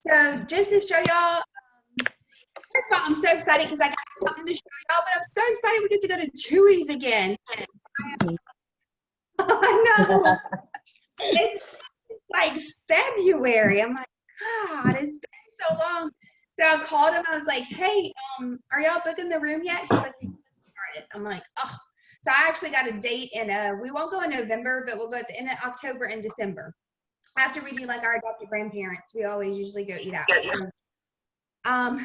So just to show y'all, first of all, I'm so excited because I got something to show y'all, but I'm so excited we get to go to Chewy's again. I know. It's like February. I'm like, God, it's been so long. So I called him. I was like, hey, are y'all booking the room yet? He's like, we started. I'm like, oh. So I actually got a date in we won't go in November, but we'll go at the end of October and December. After we do like our adopted grandparents, we always usually go eat out. So,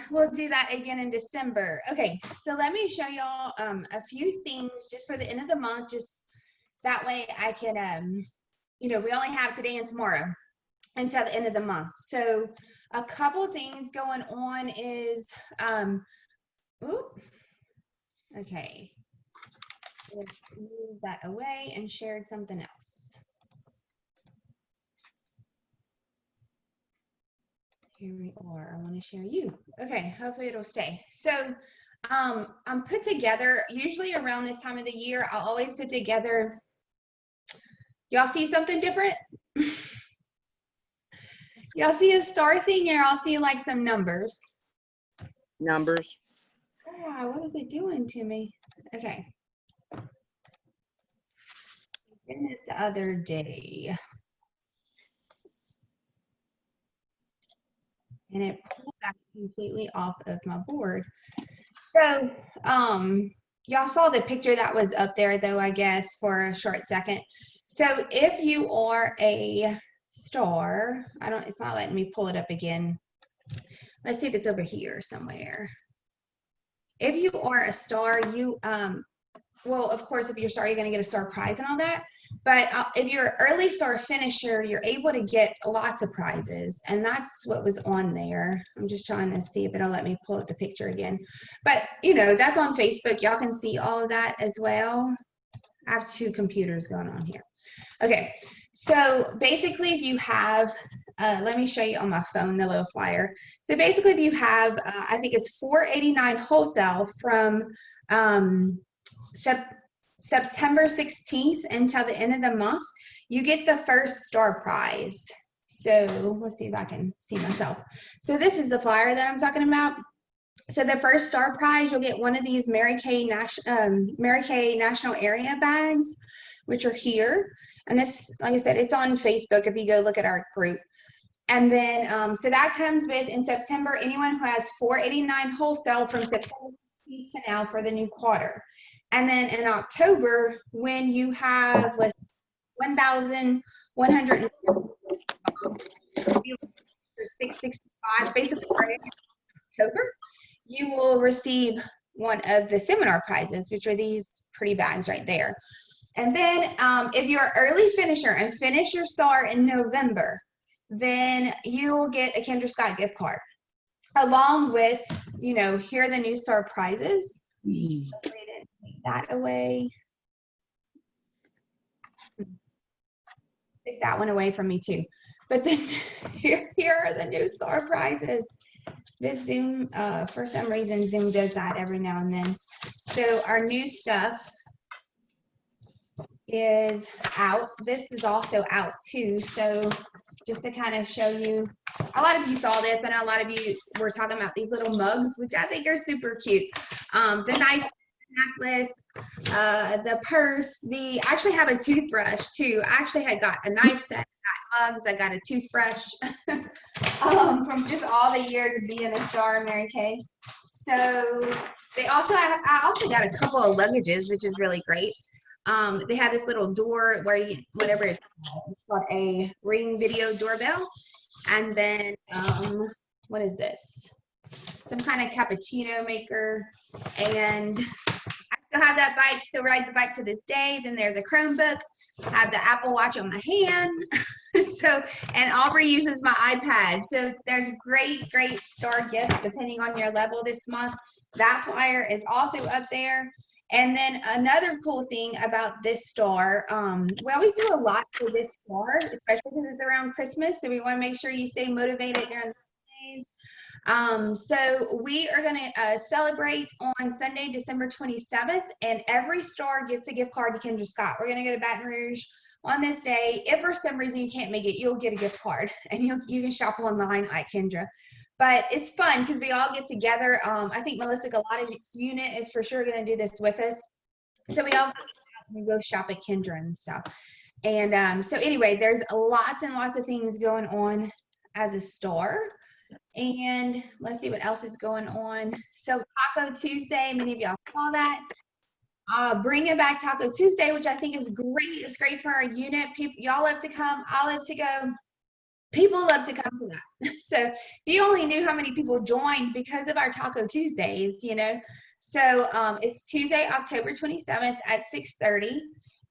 we'll do that again in December. Okay, so let me show y'all a few things just for the end of the month, just that way I can you know, we only have today and tomorrow until the end of the month. So a couple of things going on is okay. Let's move that away and shared something else. Here we are. I want to share you. Okay, hopefully it'll stay. So I'm put together, usually around this time of the year, I'll always put together, y'all see something different? Y'all see a star thing, or y'all see like some numbers? Numbers. Ah, what is it doing to me? Okay. And it's the other day. And it pulled that completely off of my board. So, y'all saw the picture that was up there though, I guess, for a short second. So if you are a star, it's not letting me pull it up again. Let's see if it's over here somewhere. If you are a star, you, well, of course, if you're a star, you're going to get a star prize and all that. But if you're an early star finisher, you're able to get lots of prizes. And that's what was on there. I'm just trying to see if it'll let me pull up the picture again. But, you know, that's on Facebook. Y'all can see all of that as well. I have two computers going on here. Okay. So basically, if you have, let me show you on my phone the little flyer. So basically, if you have, I think it's $4.89 wholesale from September 16th until the end of the month, you get the first star prize. So let's see if I can see myself. So this is the flyer that I'm talking about. So the first star prize, you'll get one of these Mary Kay National Area bags, which are here. And this, like I said, it's on Facebook if you go look at our group. And then, so that comes with, in September, anyone who has $4.89 wholesale from September to now for the new quarter. And then in October, when you have 1,100, 665, basically October, you will receive one of the seminar prizes, which are these pretty bags right there. And then if you're an early finisher and finish your star in November, then you'll get a Kendra Scott gift card along with, you know, here are the new star prizes. Take that away. Take that one away from me too. But then here are the new star prizes. This Zoom, for some reason, Zoom does that every now and then. So our new stuff is out. This is also out too. So just to kind of show you, a lot of you saw this. I know a lot of you were talking about these little mugs, which I think are super cute. The nice necklace, the purse, I actually have a toothbrush too. I actually had got a knife set, I got mugs, I got a toothbrush from just all the years of being a star, Mary Kay. So they also, I also got a couple of luggages, which is really great. They have this little door where you, whatever it's called a Ring video doorbell. And then, what is this? Some kind of cappuccino maker. And I still have that bike, still ride the bike to this day. Then there's a Chromebook. I have the Apple Watch on my hand. So, and Aubrey uses my iPad. So there's great star gifts depending on your level this month. That flyer is also up there. And then another cool thing about this star, we always do a lot for this star, especially because it's around Christmas. So we want to make sure you stay motivated during the days. So we are going to celebrate on Sunday, December 27th, and every star gets a gift card to Kendra Scott. We're going to go to Baton Rouge on this day. If for some reason you can't make it, you'll get a gift card and you can shop online at Kendra. But it's fun because we all get together. I think Melissa Galati's unit is for sure going to do this with us. So we all go shop at Kendra and stuff. And so anyway, there's lots and lots of things going on as a star. And let's see what else is going on. So Taco Tuesday, many of y'all saw that. Bringing back Taco Tuesday, which I think is great. It's great for our unit. People, y'all love to come. I love to go. People love to come to that. So if you only knew how many people joined because of our Taco Tuesdays, you know. So it's Tuesday, October 27th at 6:30.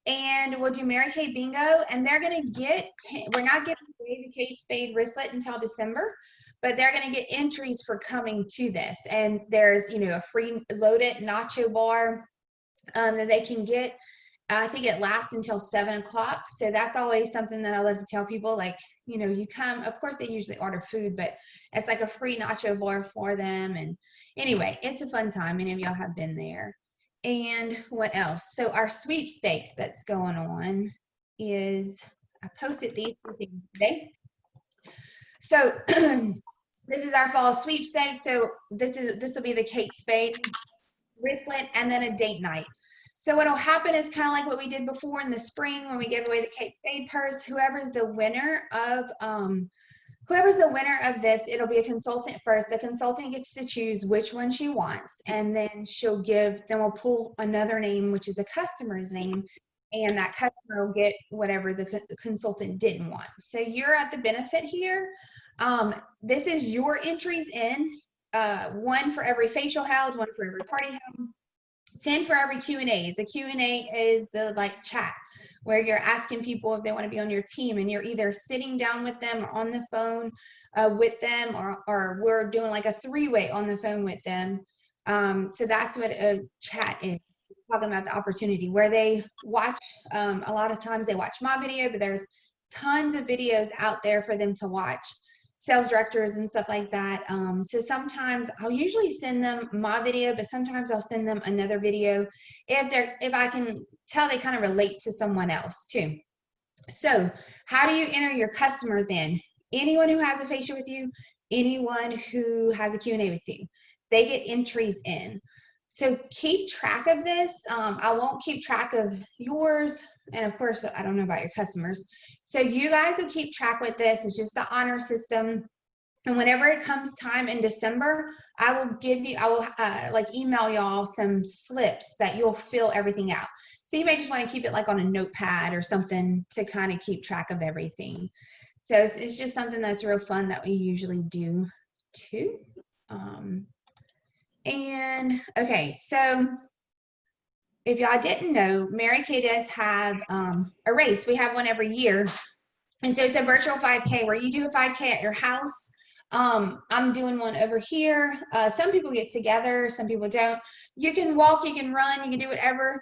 And we'll do Mary Kay Bingo. And they're going to get, we're not giving away the Kate Spade wristlet until December, but they're going to get entries for coming to this. And there's, you know, a free loaded nacho bar that they can get. I think it lasts until 7 o'clock. So that's always something that I love to tell people, like, you know, you come, of course they usually order food, but it's like a free nacho bar for them. And anyway, it's a fun time. Many of y'all have been there. And what else? So our sweepstakes that's going on is, I posted these things today. So this is our fall sweepstakes. So this will be the Kate Spade wristlet and then a date night. So what'll happen is kind of like what we did before in the spring when we gave away the Kate Spade purse. Whoever's the winner of this, it'll be a consultant first. The consultant gets to choose which one she wants, and then we'll pull another name, which is a customer's name, and that customer will get whatever the consultant didn't want. So you're at the benefit here. This is your entries in, one for every facial held, one for every party held, 10 for every Q&As. The Q&A is the like chat where you're asking people if they want to be on your team, and you're either sitting down with them or on the phone with them, or we're doing like a three-way on the phone with them. So that's what a chat is, talking about the opportunity where they watch. A lot of times they watch my video, but there's tons of videos out there for them to watch, sales directors and stuff like that. So sometimes I'll usually send them my video, but sometimes I'll send them another video if I can tell they kind of relate to someone else too. So how do you enter your customers in? Anyone who has a facial with you, anyone who has a Q&A with you, they get entries in. So keep track of this. I won't keep track of yours. And of course, I don't know about your customers. So you guys will keep track with this. It's just the honor system. And whenever it comes time in December, I will like email y'all some slips that you'll fill everything out. So you may just want to keep it like on a notepad or something to kind of keep track of everything. So it's just something that's real fun that we usually do too. And okay, so if y'all didn't know, Mary Kay does have a race. We have one every year. And so it's a virtual 5K where you do a 5K at your house. I'm doing one over here. Some people get together, some people don't. You can walk, you can run, you can do whatever.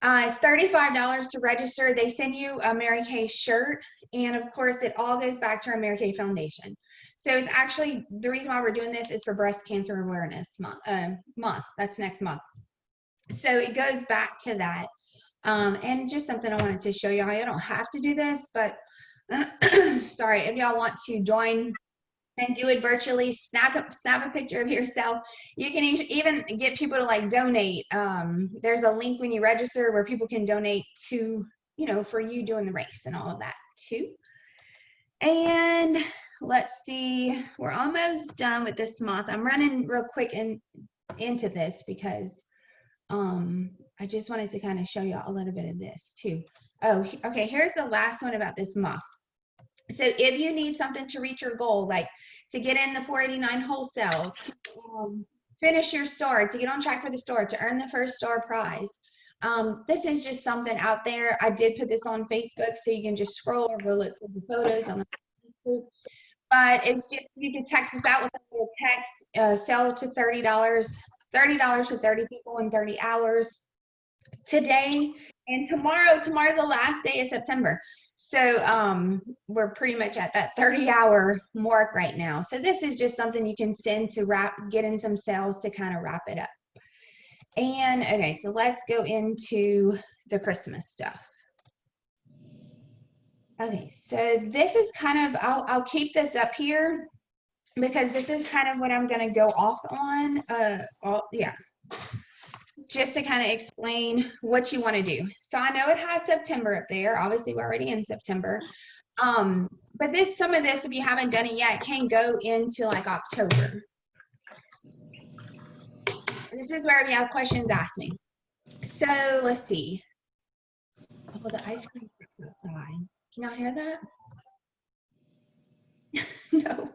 It's $35 to register. They send you a Mary Kay shirt, and of course it all goes back to our Mary Kay Foundation. So it's actually, the reason why we're doing this is for Breast Cancer Awareness Month. That's next month. So it goes back to that. And just something I wanted to show y'all. You don't have to do this, but sorry, if y'all want to join and do it virtually, snap a picture of yourself. You can even get people to like donate. There's a link when you register where people can donate to, you know, for you doing the race and all of that too. And let's see, we're almost done with this month. I'm running real quick into this because I just wanted to kind of show y'all a little bit of this too. Oh, okay, here's the last one about this month. So if you need something to reach your goal, like to get in the 489 wholesale, to finish your store, to get on track for the store, to earn the first store prize, this is just something out there. I did put this on Facebook, so you can just scroll or go look for the photos on the Facebook. But it's just, you can text us out with a little text, sell to $30 to 30 people in 30 hours. Today and tomorrow's the last day of September. So we're pretty much at that 30-hour mark right now. So this is just something you can send to get in some sales to kind of wrap it up. And okay, so let's go into the Christmas stuff. Okay, so this is kind of, I'll keep this up here because this is kind of what I'm going to go off on. Yeah, just to kind of explain what you want to do. So I know it has September up there. Obviously, we're already in September. But some of this, if you haven't done it yet, can go into like October. This is where if you have questions, ask me. So let's see. Oh, the ice cream truck's outside. Can y'all hear that? No.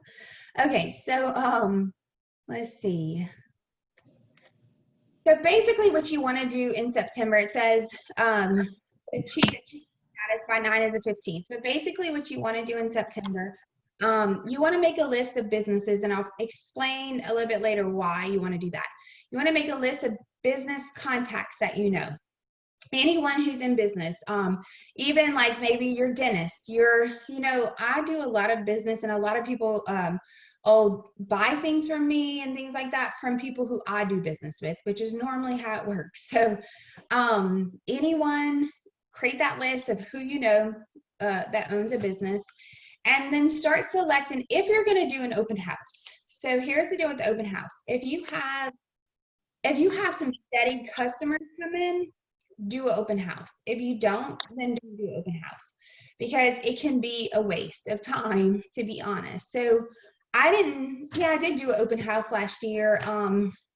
Okay, so let's see. So basically what you want to do in September, it says achieve status by 9 of the 15th. But basically what you want to do in September, you want to make a list of businesses, and I'll explain a little bit later why you want to do that. You want to make a list of business contacts that you know. Anyone who's in business, even like maybe your dentist, I do a lot of business, and a lot of people buy things from me and things like that from people who I do business with, which is normally how it works. So anyone, create that list of who you know that owns a business, and then start selecting if you're going to do an open house. So here's the deal with the open house. If you have some steady customers come in, do an open house. If you don't, then don't do an open house, because it can be a waste of time, to be honest. So I did do an open house last year.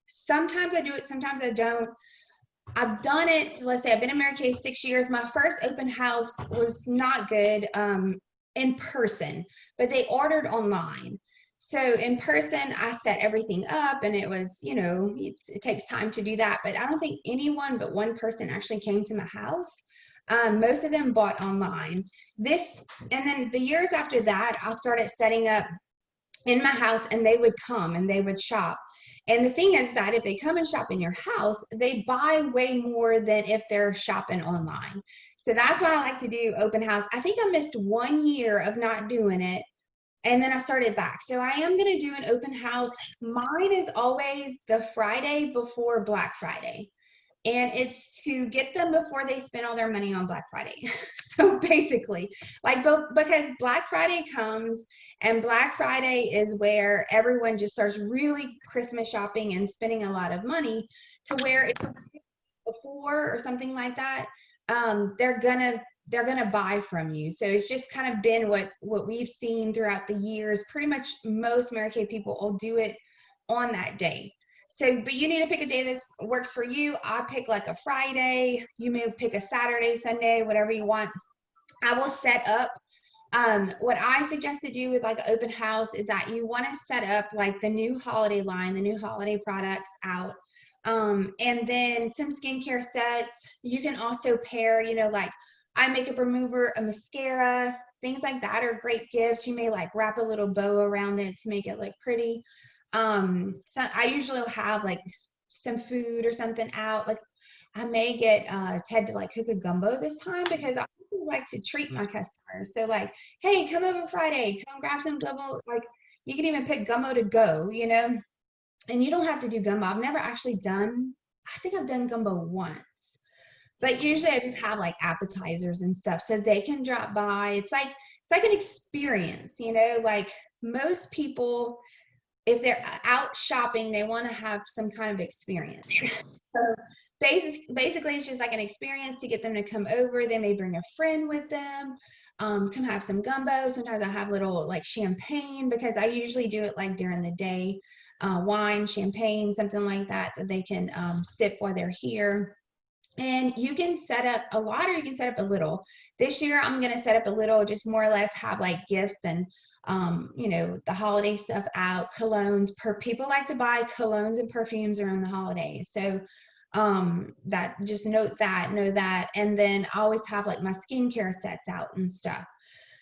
Sometimes I do it, sometimes I don't. I've done it, let's say I've been in Mary Kay 6 years. My first open house was not good in person, but they ordered online. So in person, I set everything up, and it was, it takes time to do that. But I don't think anyone but one person actually came to my house. Most of them bought online. And then the years after that, I started setting up in my house, and they would come and they would shop. And the thing is that if they come and shop in your house, they buy way more than if they're shopping online. So that's why I like to do open house. I think I missed 1 year of not doing it, and then I started back. So I am going to do an open house. Mine is always the Friday before Black Friday. And it's to get them before they spend all their money on Black Friday. So basically, because Black Friday comes, and Black Friday is where everyone just starts really Christmas shopping and spending a lot of money, to where it's before or something like that, they're gonna buy from you. So it's just kind of been what we've seen throughout the years. Pretty much most Mary Kay people will do it on that day. So, but you need to pick a day that works for you. I pick like a Friday. You may pick a Saturday, Sunday, whatever you want. I will set up. What I suggest to do with like an open house is that you want to set up like the new holiday line, the new holiday products out. And then some skincare sets. You can also pair, like eye makeup remover, a mascara, things like that are great gifts. You may like wrap a little bow around it to make it look pretty. So I usually will have like some food or something out. Like I may get Ted to like cook a gumbo this time, because I like to treat my customers. So like, hey, come over Friday, come grab some gumbo. Like you can even pick gumbo to go, and you don't have to do gumbo. I've never actually I think I've done gumbo once, but usually I just have like appetizers and stuff so they can drop by. It's like an experience, like most people, if they're out shopping, they want to have some kind of experience. So basically, it's just like an experience to get them to come over. They may bring a friend with them, come have some gumbo. Sometimes I have little like champagne, because I usually do it like during the day, wine, champagne, something like that they can sip while they're here. And you can set up a lot, or you can set up a little. This year, I'm going to set up a little, just more or less have like gifts and, the holiday stuff out, colognes. People like to buy colognes and perfumes around the holidays. So that, just know that. And then I always have like my skincare sets out and stuff.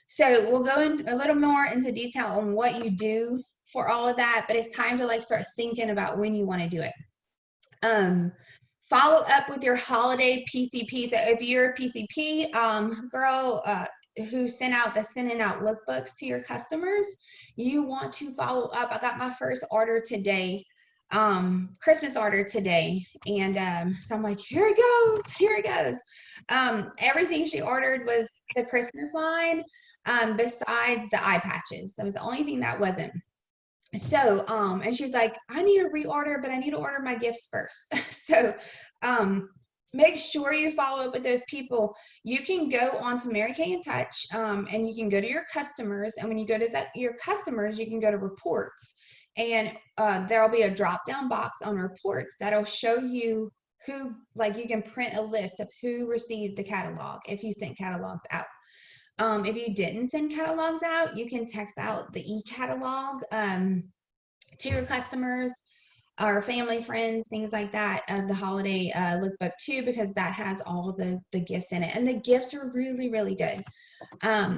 So we'll go in a little more into detail on what you do for all of that, but it's time to like start thinking about when you want to do it. Follow up with your holiday PCP. So if you're a PCP girl who's sending out lookbooks to your customers, you want to follow up. I got my first order today, Christmas order today, and so I'm like, here it goes. Everything she ordered was the Christmas line, besides the eye patches. That was the only thing that wasn't. So, and she's like, I need to reorder, but I need to order my gifts first. So, make sure you follow up with those people. You can go on to Mary Kay in Touch, and you can go to your customers. And when you go to your customers, you can go to reports, and there'll be a drop down box on reports that'll show you who, like, you can print a list of who received the catalog if you sent catalogs out. If you didn't send catalogs out, you can text out the e-catalog to your customers or family, friends, things like that of the holiday lookbook too, because that has all the gifts in it. And the gifts are really, really good. I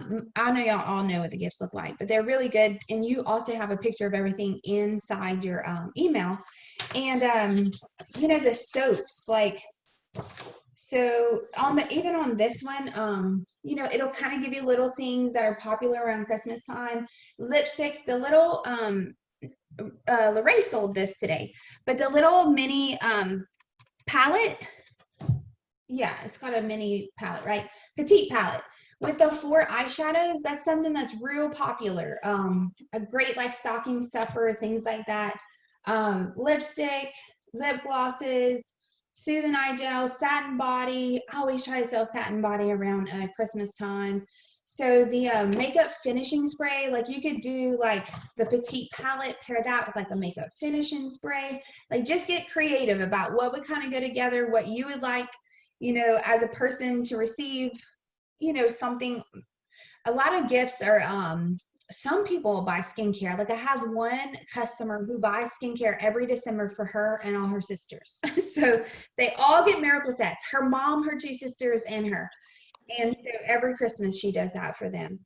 know y'all all know what the gifts look like, but they're really good. And you also have a picture of everything inside your email. And, you know, the soaps, like, so even on this one, you know, it'll kind of give you little things that are popular around Christmas time. Lipsticks, the little Lorraine sold this today, but the little mini palette, yeah, it's got a mini palette, right? Petite palette with the 4 eyeshadows. That's something that's real popular. A great like stocking stuffer, things like that. Lipstick, lip glosses, soothing eye gel, satin body. I always try to sell satin body around Christmas time. So the makeup finishing spray, like you could do like the petite palette, pair that with like a makeup finishing spray. Like just get creative about what would kind of go together, what you would like, you know, as a person to receive, you know, something. A lot of gifts are, some people buy skincare. Like I have one customer who buys skincare every December for her and all her sisters. So they all get miracle sets, her mom, her 2 sisters, and her. And so every Christmas she does that for them.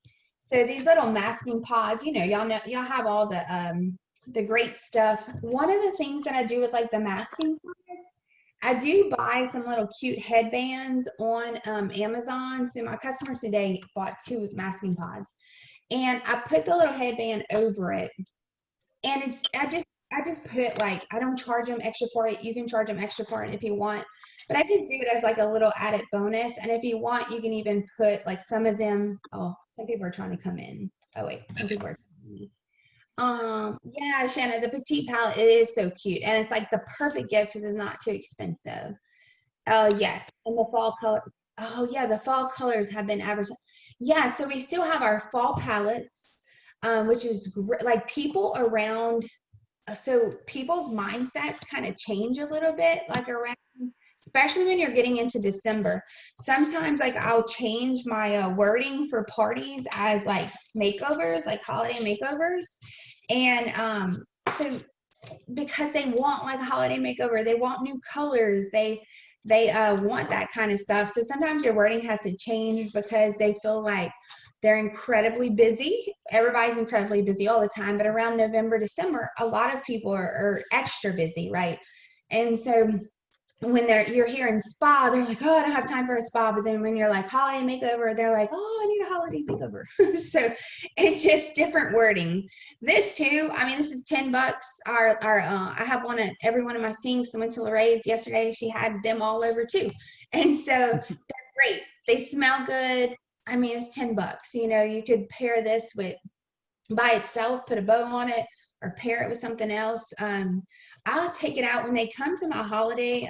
So these little masking pods, you know, y'all have all the great stuff. One of the things that I do with like the masking pods, I do buy some little cute headbands on Amazon. So my customer today bought 2 masking pods, and I put the little headband over it. And I just put it, like, I don't charge them extra for it. You can charge them extra for it if you want, but I just do it as like a little added bonus. And if you want, you can even put like some of them. Oh, some people are trying to come in. Oh wait, some people are coming in. Yeah, Shanna, the petite palette, it is so cute, and it's like the perfect gift because it's not too expensive. Oh yes, and the fall color. Oh yeah, the fall colors have been advertised. Yeah, so we still have our fall palettes, which is like people around. So people's mindsets kind of change a little bit, like around, especially when you're getting into December. Sometimes like I'll change my wording for parties as like makeovers, like holiday makeovers. And so because they want like a holiday makeover, they want new colors, they want that kind of stuff. So sometimes your wording has to change because they feel like they're incredibly busy. Everybody's incredibly busy all the time, but around November, December, a lot of people are extra busy, right? And so when you're hearing spa, they're like, oh, I don't have time for a spa. But then when you're like holiday makeover, they're like, oh, I need a holiday makeover. So it's just different wording. This too, I mean, this is $10. I have every one of my sinks. I went to Lorraine's yesterday. She had them all over too. And so they're great. They smell good. I mean, it's $10. You know, you could pair this with by itself, put a bow on it, or pair it with something else. I'll take it out when they come to my holiday.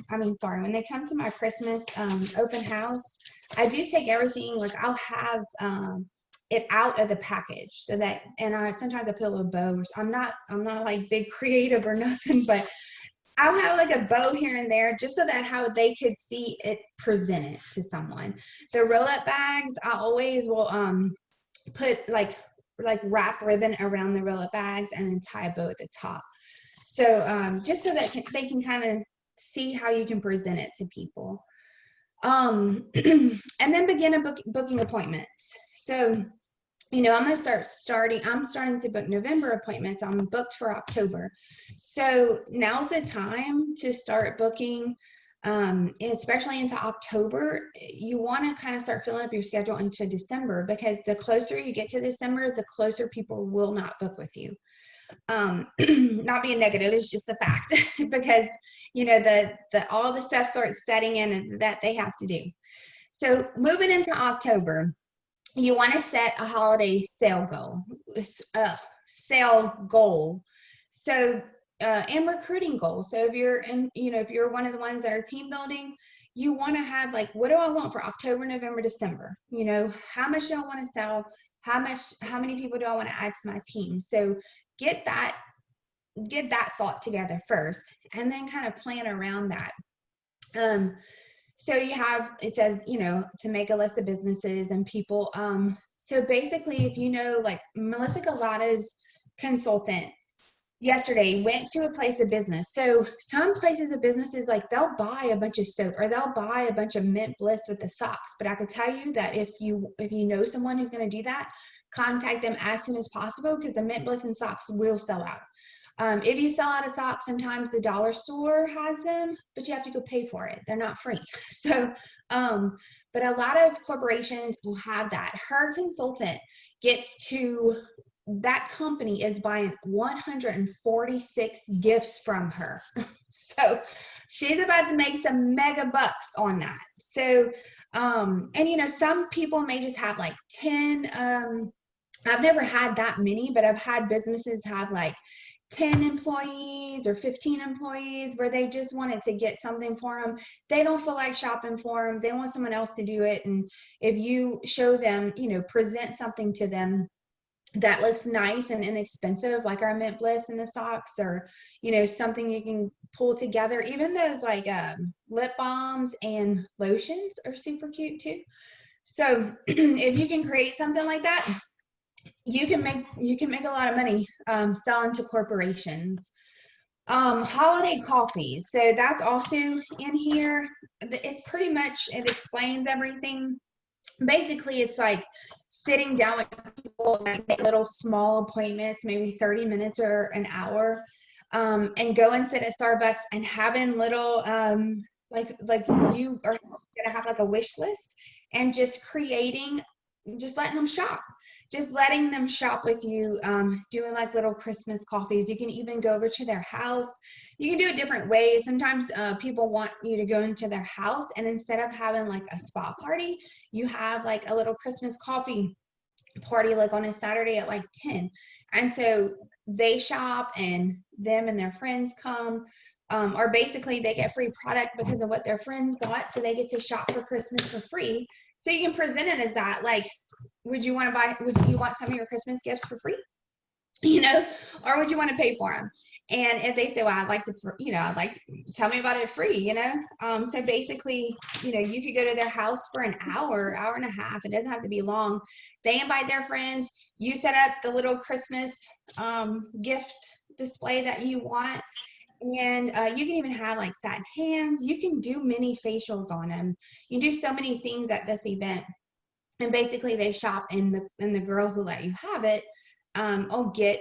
When they come to my Christmas open house, I do take everything. Like I'll have it out of the package so that, and sometimes I put a little bow. I'm not like big creative or nothing, but I'll have like a bow here and there just so that how they could see it presented to someone. The roll-up bags, I always will put like wrap ribbon around the roll-up bags and then tie a bow at the top. So just so that they can kind of see how you can present it to people. And then begin booking appointments. So, you know, I'm starting to book November appointments. I'm booked for October. So now's the time to start booking. And especially into October, you want to kind of start filling up your schedule into December, because the closer you get to December, the closer people will not book with you. Not being negative, it's just a fact because, you know, all the stuff starts setting in that they have to do. So moving into October, you want to set a holiday sale goal. So, and recruiting goals. So if you're in, if you're one of the ones that are team building, you want to have like, what do I want for October, November, December? How much do I want to sell? How many people do I want to add to my team? So get that thought together first, and then kind of plan around that. So it says, to make a list of businesses and people. So basically, if like Melissa Galata's consultant yesterday went to a place of business. So some places of businesses, like they'll buy a bunch of soap or they'll buy a bunch of mint bliss with the socks. But I could tell you that if you know someone who's going to do that, contact them as soon as possible, because the mint bliss and socks will sell out. If you sell out of socks, sometimes the dollar store has them, but you have to go pay for it. They're not free. So, but a lot of corporations will have that. Her consultant that company is buying 146 gifts from her. So she's about to make some mega bucks on that. So, and some people may just have like 10, I've never had that many, but I've had businesses have like 10 employees or 15 employees where they just wanted to get something for them. They don't feel like shopping for them. They want someone else to do it. And if you show them, present something to them that looks nice and inexpensive, like our mint bliss and the socks, or something you can pull together. Even those like lip balms and lotions are super cute too. So if you can create something like that, you can make a lot of money selling to corporations. Holiday coffees, so that's also in here. It's pretty much, it explains everything. Basically, it's like sitting down with people, like make little small appointments, maybe 30 minutes or an hour, and go and sit at Starbucks and having little like you are gonna have like a wish list, and just letting them shop with you, doing like little Christmas coffees. You can even go over to their house. You can do it different ways. Sometimes people want you to go into their house, and instead of having like a spa party, you have like a little Christmas coffee party, like on a Saturday at like 10. And so they shop, and them and their friends come, or basically they get free product because of what their friends got. So they get to shop for Christmas for free. So you can present it as that, like, would you want some of your Christmas gifts for free? Or would you want to pay for them? And if they say, well, tell me about it free, so basically, you could go to their house for an hour and a half. It doesn't have to be long. They invite their friends. You set up the little Christmas gift display that you want. And you can even have like satin hands. You can do mini facials on them. You do so many things at this event. And basically they shop, and the girl who let you have it will get,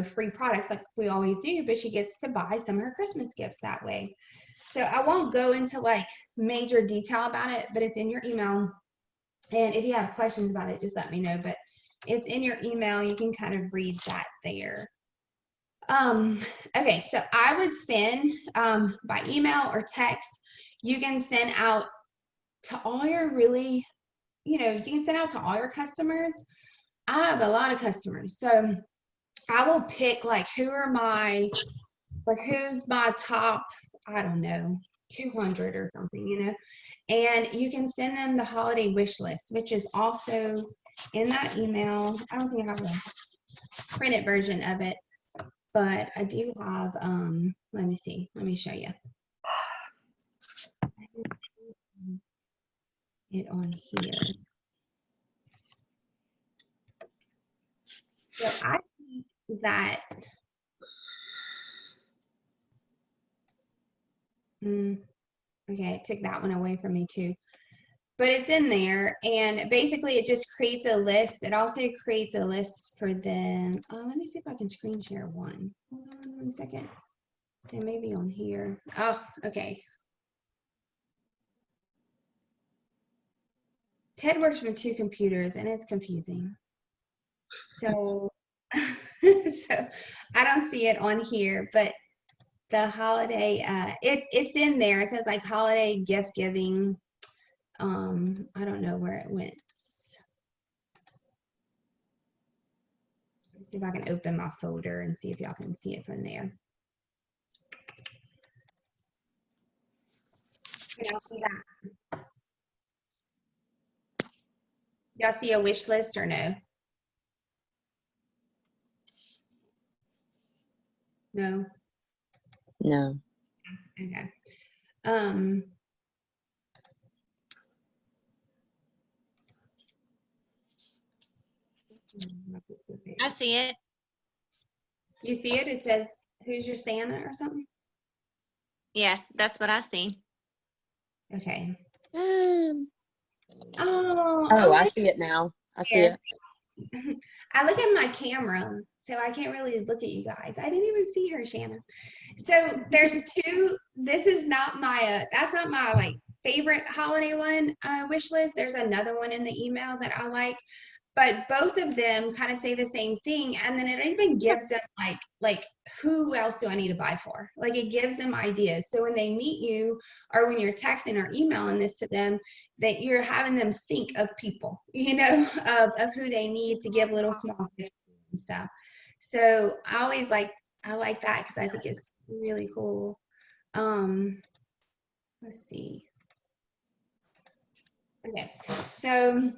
free products like we always do, but she gets to buy some of her Christmas gifts that way. So I won't go into like major detail about it, but it's in your email. And if you have questions about it, just let me know. But it's in your email. You can kind of read that there. Okay, so I would send by email or text. You can send out to all your really, you can send out to all your customers. I have a lot of customers, so I will pick like who's my top, I don't know, 200 or something, and you can send them the holiday wish list, which is also in that email. I don't think I have a printed version of it, but I do have, let me see, let me show you it on here. So I think that, okay, it took that one away from me too, but it's in there, and basically it just creates a list. It also creates a list for them. Let me see if I can screen share one. Hold on 1 second. They may be on here. Oh, okay. Ted works from 2 computers, and it's confusing. So, so I don't see it on here, but the holiday, it's in there. It says like holiday gift giving. I don't know where it went. Let's see if I can open my folder and see if y'all can see it from there. Can y'all see that? Y'all see a wish list or no? No? No. Okay. I see it. You see it? It says, who's your Santa or something? Yes, that's what I see. Okay. Oh, Oh, I see it now. I see it. I look at my camera, so I can't really look at you guys. I didn't even see her, Shannon. So there's two. This is not my, that's not my like favorite holiday one wish list. There's another one in the email that I like, but both of them kind of say the same thing. And then it even gives them like who else do I need to buy for? Like it gives them ideas. So when they meet you or when you're texting or emailing this to them, that you're having them think of people, you know, of who they need to give little small gifts and stuff. So I always I like that because I think it's really cool. Let's see. Okay, so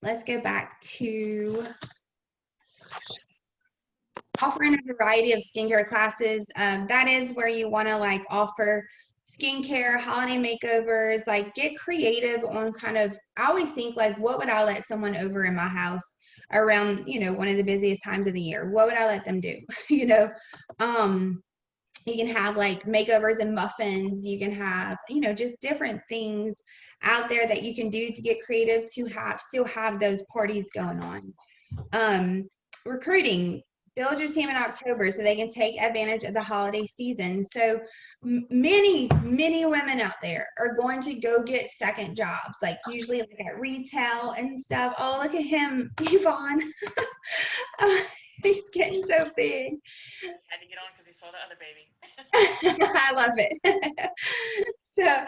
let's go back to offering a variety of skincare classes. That is where you want to like offer skincare, holiday makeovers, like get creative on kind of, I always think like, what would I let someone over in my house around, you know, one of the busiest times of the year? What would I let them do? You know, you can have like makeovers and muffins. You can have, you know, just different things out there that you can do to get creative to have, still have those parties going on. Recruiting, build your team in October so they can take advantage of the holiday season. So many women out there are going to go get second jobs, like usually like at retail and stuff. Oh, look at him, Yvonne. He's getting so big. Had to get on because he saw the other baby. I love it. So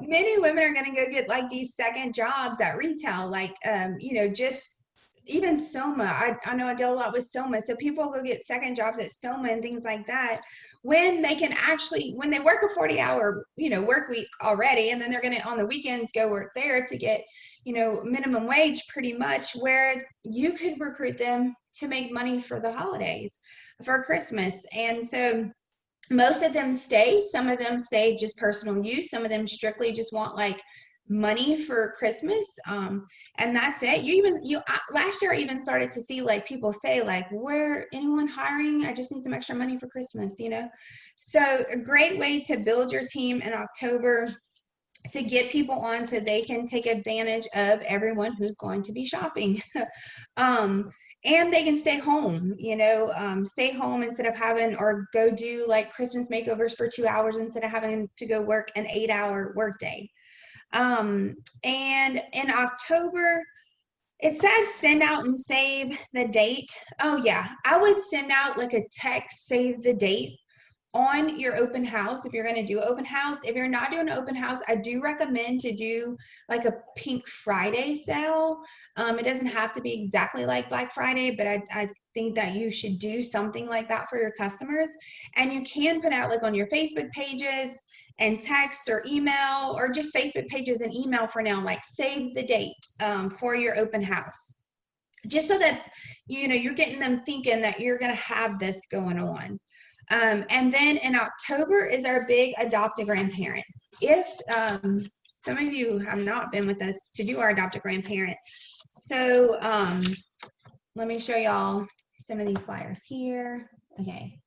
many women are going to go get like these second jobs at retail, like you know, just even Soma. I know I deal a lot with Soma, so people go get second jobs at Soma and things like that when they can actually, when they work a 40-hour, you know, work week already, and then they're going to on the weekends go work there to get, you know, minimum wage pretty much, where you could recruit them to make money for the holidays, for Christmas. And so most of them stay, some of them stay just personal use, some of them strictly just want like money for Christmas, and that's it. Last year I even started to see like people say like, where anyone hiring, I just need some extra money for Christmas, you know. So a great way to build your team in October, to get people on so they can take advantage of everyone who's going to be shopping. And they can stay home, you know, stay home instead of having, or go do like Christmas makeovers for 2 hours instead of having to go work an 8-hour workday. And in October, it says send out and save the date. Oh yeah, I would send out like a text, save the date on your open house if you're going to do open house. If you're not doing an open house, I do recommend to do like a Pink Friday sale. It doesn't have to be exactly like Black Friday, but I think that you should do something like that for your customers. And you can put out like on your Facebook pages and text or email, or just Facebook pages and email for now, like save the date for your open house, just so that, you know, you're getting them thinking that you're going to have this going on. And then in October is our big adopt a grandparent. If some of you have not been with us to do our adopt a grandparent, so let me show y'all some of these flyers here. Okay.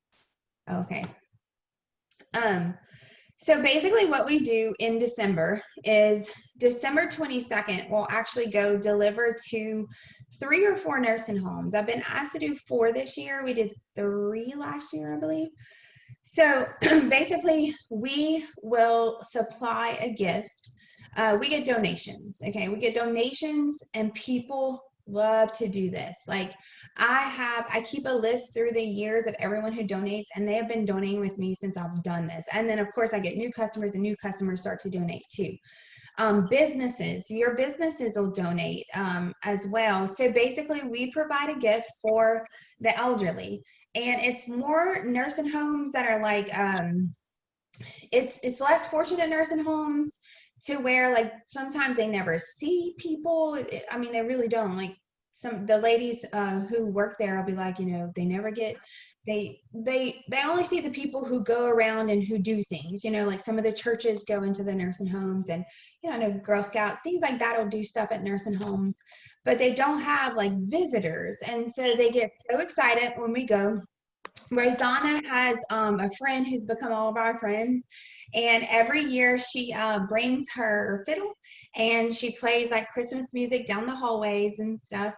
So basically what we do in December is December 22nd, we'll actually go deliver to 3 or 4 nursing homes. I've been asked to do 4 this year. We did 3 last year, I believe. So basically we will supply a gift. We get donations. Okay. We get donations, and people love to do this. Like I keep a list through the years of everyone who donates, and they have been donating with me since I've done this. And then of course I get new customers, and new customers start to donate too. Businesses, your businesses will donate as well. So basically we provide a gift for the elderly, and it's more nursing homes that are like, it's less fortunate nursing homes to where like sometimes they never see people. I mean, they really don't. Like the ladies who work there will be like, they never get, they only see the people who go around and who do things, like some of the churches go into the nursing homes, and I know Girl Scouts, things like that will do stuff at nursing homes, but they don't have like visitors. And so they get so excited when we go. Rosanna has a friend who's become all of our friends, and every year she brings her fiddle and she plays like Christmas music down the hallways and stuff,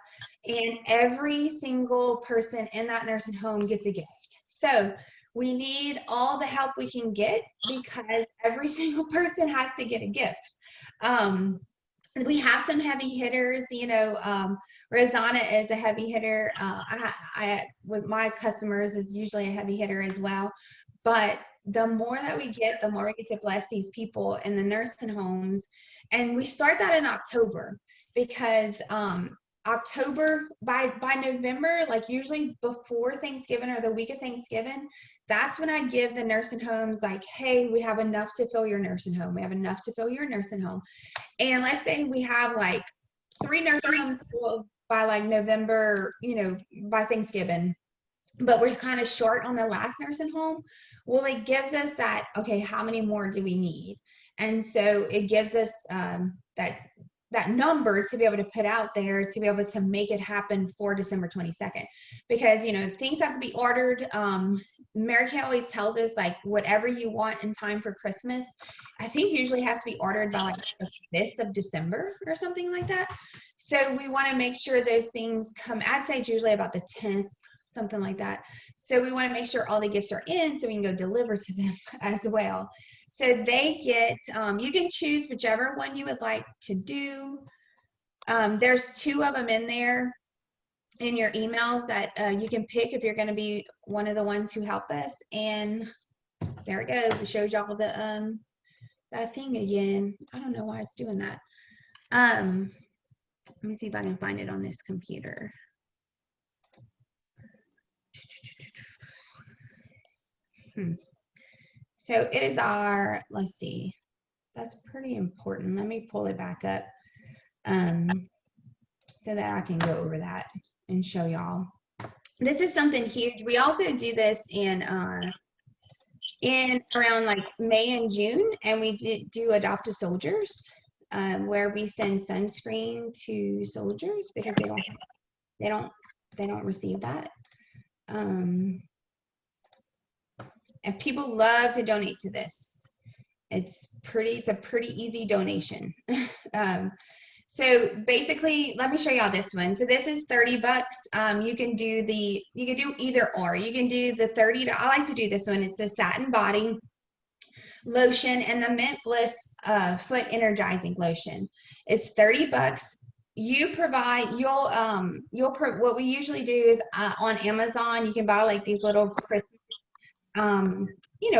and every single person in that nursing home gets a gift. So we need all the help we can get because every single person has to get a gift. We have some heavy hitters, Rosanna is a heavy hitter. I with my customers is usually a heavy hitter as well. But the more that we get, the more we get to bless these people in the nursing homes. And we start that in October because October, by November, like usually before Thanksgiving or the week of Thanksgiving, that's when I give the nursing homes like, hey, we have enough to fill your nursing home. We have enough to fill your nursing home. And let's say we have like 3 nursing homes full by like November, by Thanksgiving, but we're kind of short on the last nursing home. Well, it gives us that, okay, how many more do we need? And so it gives us that number to be able to put out there to be able to make it happen for December 22nd, because things have to be ordered. Mary Kay always tells us like whatever you want in time for Christmas, I think usually has to be ordered by like the 5th of December or something like that. So we want to make sure those things come, I'd say it's usually about the 10th, something like that. So we want to make sure all the gifts are in so we can go deliver to them as well. So they get, you can choose whichever one you would like to do. There's 2 of them in there in your emails that you can pick if you're going to be one of the ones who help us. And there it goes. It shows y'all the that thing again. I don't know why it's doing that. Let me see if I can find it on this computer. So it is our, let's see, that's pretty important. Let me pull it back up so that I can go over that and show y'all. This is something huge. We also do this in around like May and June, and we do Adopt a Soldiers, where we send sunscreen to soldiers because they don't receive that. And people love to donate to this. It's a pretty easy donation. So basically, let me show y'all this one. So this is $30. You can do either or. You can do the $30. I like to do this one. It's a satin body lotion and the Mint Bliss foot energizing lotion. It's $30. You provide, what we usually do is on Amazon, you can buy like these little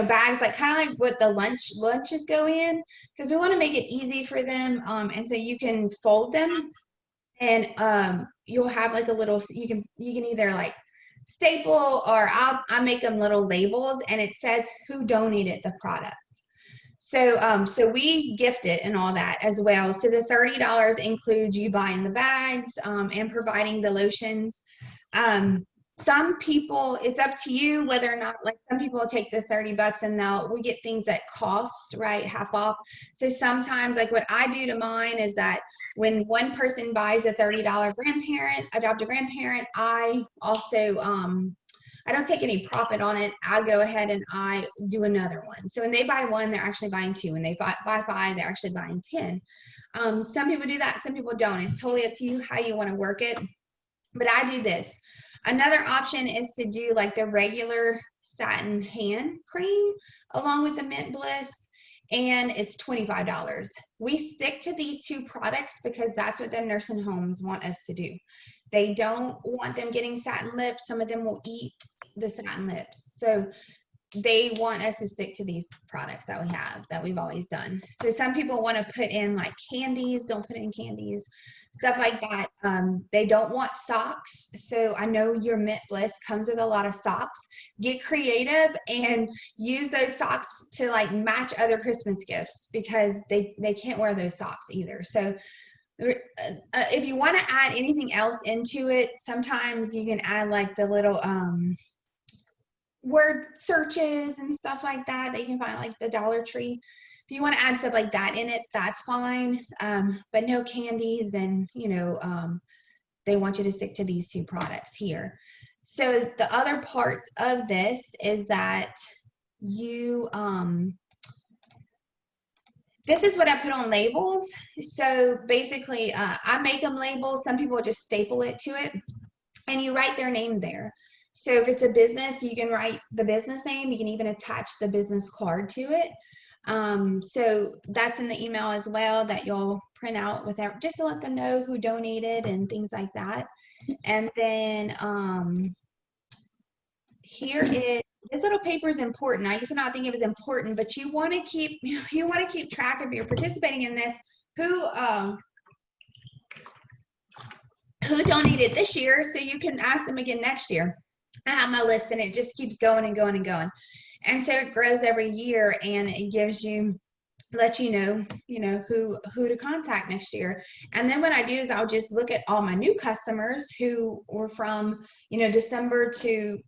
bags, like kind of like what the lunches go in, because we want to make it easy for them. And so you can fold them, and you'll have like a little, you can either like staple, or I make them little labels, and it says who donated the product. So so we gift it and all that as well. So the $30 includes you buying the bags and providing the lotions. Some people, it's up to you whether or not, like some people will take the $30 and we get things at cost, right, half off. So sometimes, like what I do to mine is that when one person buys a $30 adopt a grandparent, I also, I don't take any profit on it. I go ahead and I do another one. So when they buy 1, they're actually buying 2. When they buy 5, they're actually buying 10. Some people do that, some people don't. It's totally up to you how you want to work it. But I do this. Another option is to do like the regular satin hand cream along with the Mint Bliss, and it's $25. We stick to these 2 products because that's what the nursing homes want us to do. They don't want them getting satin lips. Some of them will eat the satin lips. So they want us to stick to these products that we have, that we've always done. So some people want to put in like candies, don't put in candies, stuff like that. They don't want socks. So I know your Mint Bliss comes with a lot of socks. Get creative and use those socks to like match other Christmas gifts, because they can't wear those socks either. So if you want to add anything else into it, sometimes you can add like the little word searches and stuff like that you can find like the Dollar Tree. If you want to add stuff like that in it, that's fine. But no candies, and they want you to stick to these two products here. So the other parts of this is that you this is what I put on labels. So basically I make them labels. Some people just staple it to it, and you write their name there. So if it's a business, you can write the business name. You can even attach the business card to it. So that's in the email as well, that you'll print out without, just to let them know who donated and things like that. And then here is, this little paper is important. I used to not think it was important, but you want to keep track if you're participating in this, who donated this year, so you can ask them again next year. I have my list, and it just keeps going and going and going. And so it grows every year, and it gives you, let you know who to contact next year. And then what I do is I'll just look at all my new customers who were from December to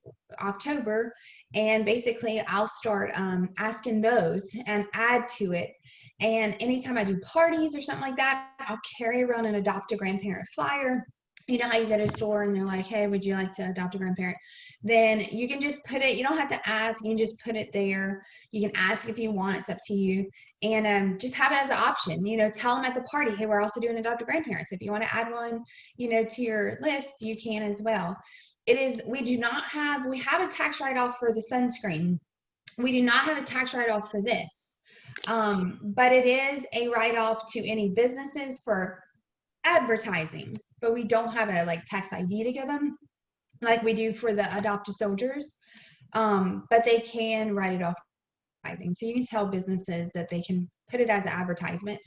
October, and basically I'll start asking those and add to it. And anytime I do parties or something like that, I'll carry around an adopt a grandparent flyer. You know how you go to a store and they're like, hey, would you like to adopt a grandparent? Then you can just put it, you don't have to ask, you can just put it there. You can ask if you want, it's up to you. And just have it as an option, tell them at the party, hey, we're also doing adopt a grandparents. If you want to add one, to your list, you can as well. We have a tax write-off for the sunscreen. We do not have a tax write-off for this. But it is a write-off to any businesses for advertising, but we don't have a tax ID to give them like we do for the adopted soldiers. But they can write it off. So you can tell businesses that they can put it as an advertisement,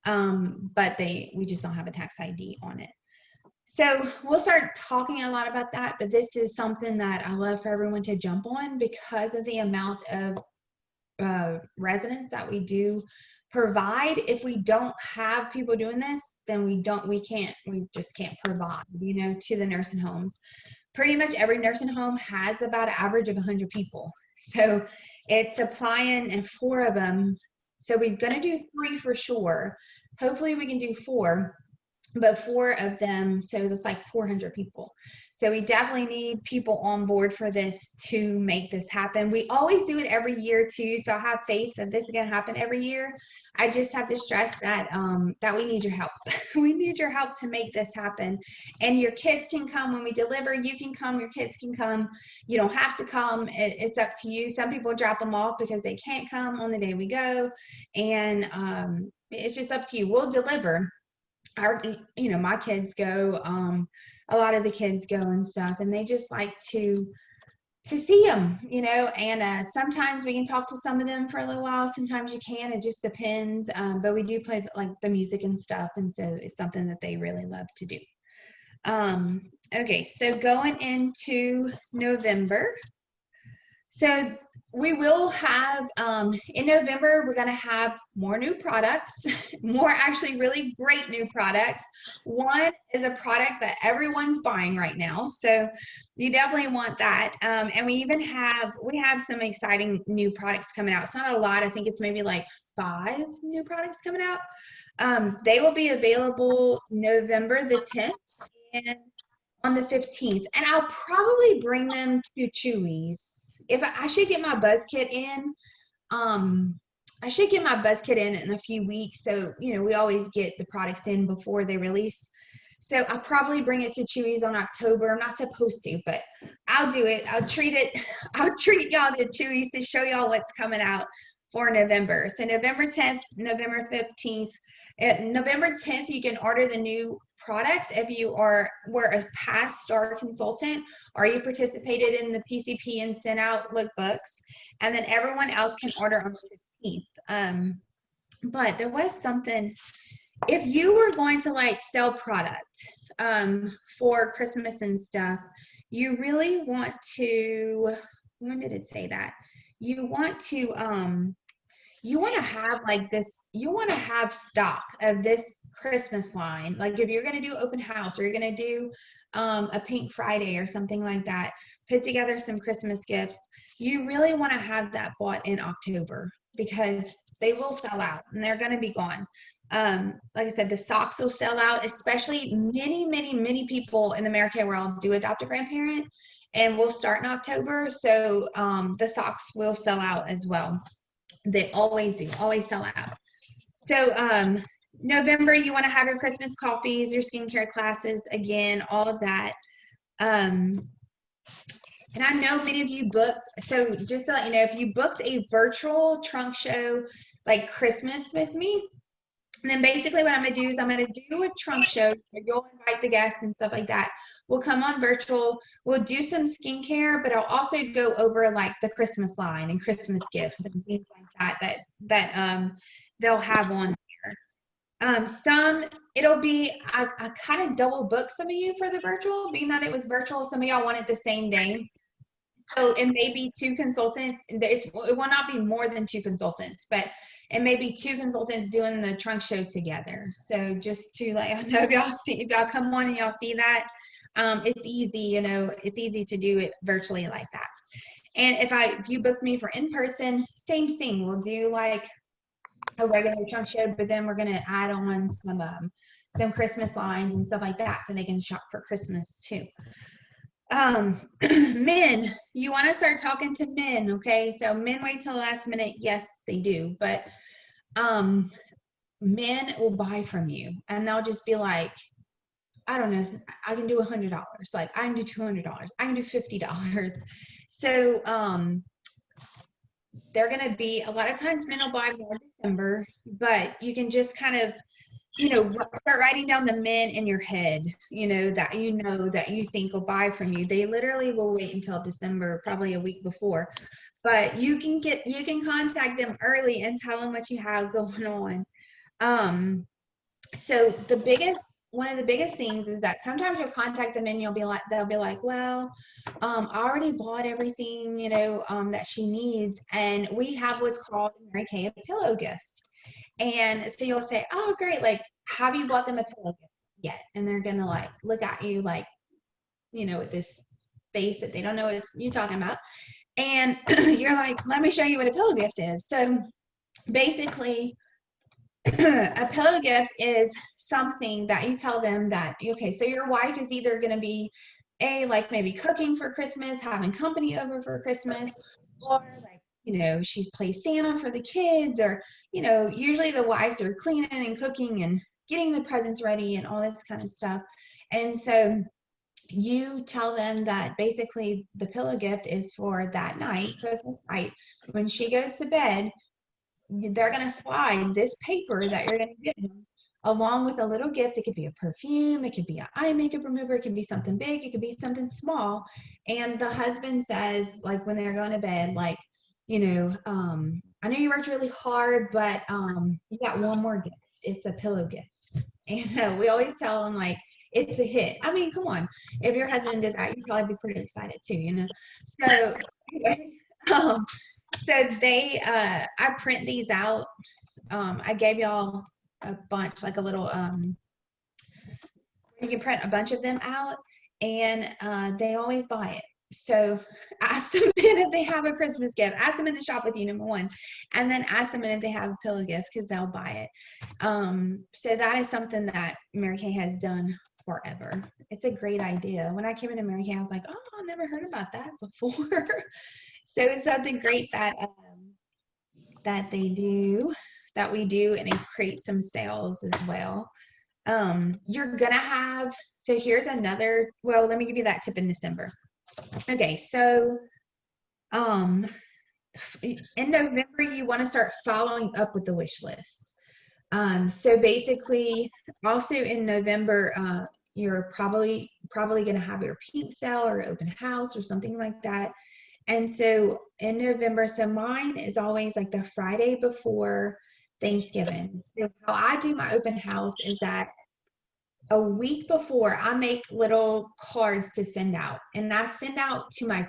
but we just don't have a tax ID on it. So we'll start talking a lot about that, but this is something that I love for everyone to jump on because of the amount of residents that we do provide. If we don't have people doing this, then we just can't provide, to the nursing homes. Pretty much every nursing home has about an average of 100 people. So it's supplying, and 4 of them. So we're going to do 3 for sure. Hopefully we can do 4, but 4 of them. So that's like 400 people. So we definitely need people on board for this to make this happen. We always do it every year too. So I have faith that this is going to happen every year. I just have to stress that, that we need your help. We need your help to make this happen. And your kids can come when we deliver. You can come, your kids can come. You don't have to come. It's up to you. Some people drop them off because they can't come on the day we go. And it's just up to you. We'll deliver. My kids go, a lot of the kids go and stuff, and they just like to see them, and sometimes we can talk to some of them for a little while. Sometimes you can, it just depends. But we do play like the music and stuff, and so it's something that they really love to do. Okay, so going into November, so we will have, in November, we're going to have more new products, more actually really great new products. One is a product that everyone's buying right now. So you definitely want that. And we have some exciting new products coming out. It's not a lot. I think it's maybe like 5 new products coming out. They will be available November the 10th and on the 15th. And I'll probably bring them to Chewy's. I should get my buzz kit in. I should get my buzz kit in a few weeks. So, we always get the products in before they release. So I'll probably bring it to Chewy's on October. I'm not supposed to, but I'll do it. I'll treat y'all to Chewy's to show y'all what's coming out for November. So November 10th, November 15th. At November 10th, you can order the new products if you were a past star consultant or you participated in the PCP and sent out lookbooks, and then everyone else can order on the 15th. But there was something, if you were going to like sell product for Christmas and stuff, you really want to, when did it say that? You want to have like this, you want to have stock of this Christmas line. Like if you're going to do open house or you're going to do a Pink Friday or something like that, put together some Christmas gifts, you really want to have that bought in October because they will sell out and they're going to be gone. Like I said, the socks will sell out, especially many people in the American world do adopt a grandparent, and we'll start in October. So the socks will sell out as well. They always do, always sell out. So November, you want to have your Christmas coffees, your skincare classes, again, all of that. And I know many of you booked, so just to let you know, if you booked a virtual trunk show like Christmas with me, then basically what I'm going to do is I'm going to do a trunk show. You'll invite the guests and stuff like that. We'll come on virtual. We'll do some skincare, but I'll also go over like the Christmas line and Christmas gifts and things like that they'll have on there. Some, it'll be, I kind of double book some of you for the virtual, being that it was virtual. Some of y'all want it the same day. So it may be 2 consultants. It will not be more than 2 consultants, but it may be 2 consultants doing the trunk show together. So just to let y'all know, if y'all come on and y'all see that, it's easy, you know, it's easy to do it virtually like that. And if you book me for in person, same thing. We'll do like a regular trunk show, but then we're going to add on some Christmas lines and stuff like that so they can shop for Christmas too. Men, you want to start talking to men, okay? So men wait till the last minute. Yes, they do, but men will buy from you and they'll just be like, I don't know, I can do $100. Like I can do $200. I can do $50. So they're going to be, a lot of times men will buy more in December, but you can just kind of, you know, start writing down the men in your head, that you think will buy from you. They literally will wait until December, probably a week before, but you can contact them early and tell them what you have going on. So one of the biggest things is that sometimes you'll contact them and they'll be like, well, I already bought everything, that she needs. And we have what's called Mary Kay a pillow gift. And so you'll say, oh, great. Like, have you bought them a pillow gift yet? And they're going to like, look at you like, with this face that they don't know what you're talking about. And you're like, let me show you what a pillow gift is. So basically, a pillow gift is something that you tell them that, okay, so your wife is either going to be like maybe cooking for Christmas, having company over for Christmas, or like, she's played Santa for the kids, or, usually the wives are cleaning and cooking and getting the presents ready and all this kind of stuff. And so you tell them that basically the pillow gift is for that night, Christmas night, when she goes to bed. They're going to slide this paper that you're going to give them along with a little gift. It could be a perfume, it could be an eye makeup remover, it could be something big, it could be something small. And the husband says, like, when they're going to bed, like, I know you worked really hard, but you got one more gift. It's a pillow gift. And we always tell them, like, it's a hit. I mean, come on. If your husband did that, you'd probably be pretty excited too, So anyway, so I print these out. I gave y'all a bunch, like a little, you can print a bunch of them out, and they always buy it. So ask them if they have a Christmas gift. Ask them in the shop with you, number one, and then ask them if they have a pillow gift, because they'll buy it. So that is something that Mary Kay has done forever. It's a great idea. When I came into Mary Kay, I was like, oh, I never heard about that before. So it's something great that we do, and it creates some sales as well. You're gonna have, so here's another, well, let me give you that tip in December. Okay, so in November, you want to start following up with the wish list. So basically, also in November, you're probably going to have your pink sale or open house or something like that. And so in November, so mine is always like the Friday before Thanksgiving. So how I do my open house is that a week before, I make little cards to send out, and I send out to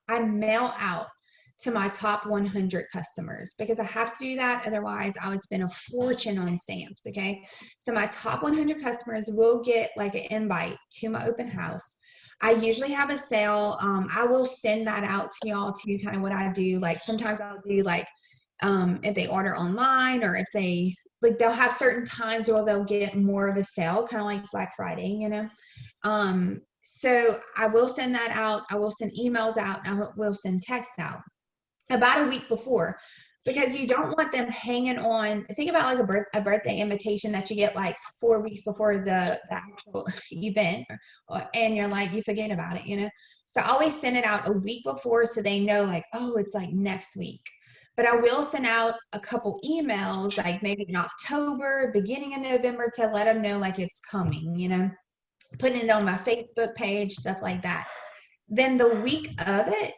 I mail out to my top 100 customers because I have to do that. Otherwise, I would spend a fortune on stamps. Okay. So my top 100 customers will get like an invite to my open house. I usually have a sale. I will send that out to y'all too, kind of what I do. Like sometimes I'll do like, if they order online or if they'll have certain times where they'll get more of a sale, kind of like Black Friday, So I will send that out. I will send emails out. I will send texts out about a week before, because you don't want them hanging on. Think about like a birthday invitation that you get like 4 weeks before the actual event, and you're like, you forget about it, So I always send it out a week before so they know like, oh, it's like next week. But I will send out a couple emails, like maybe in October, beginning of November, to let them know like it's coming, putting it on my Facebook page, stuff like that. Then the week of it,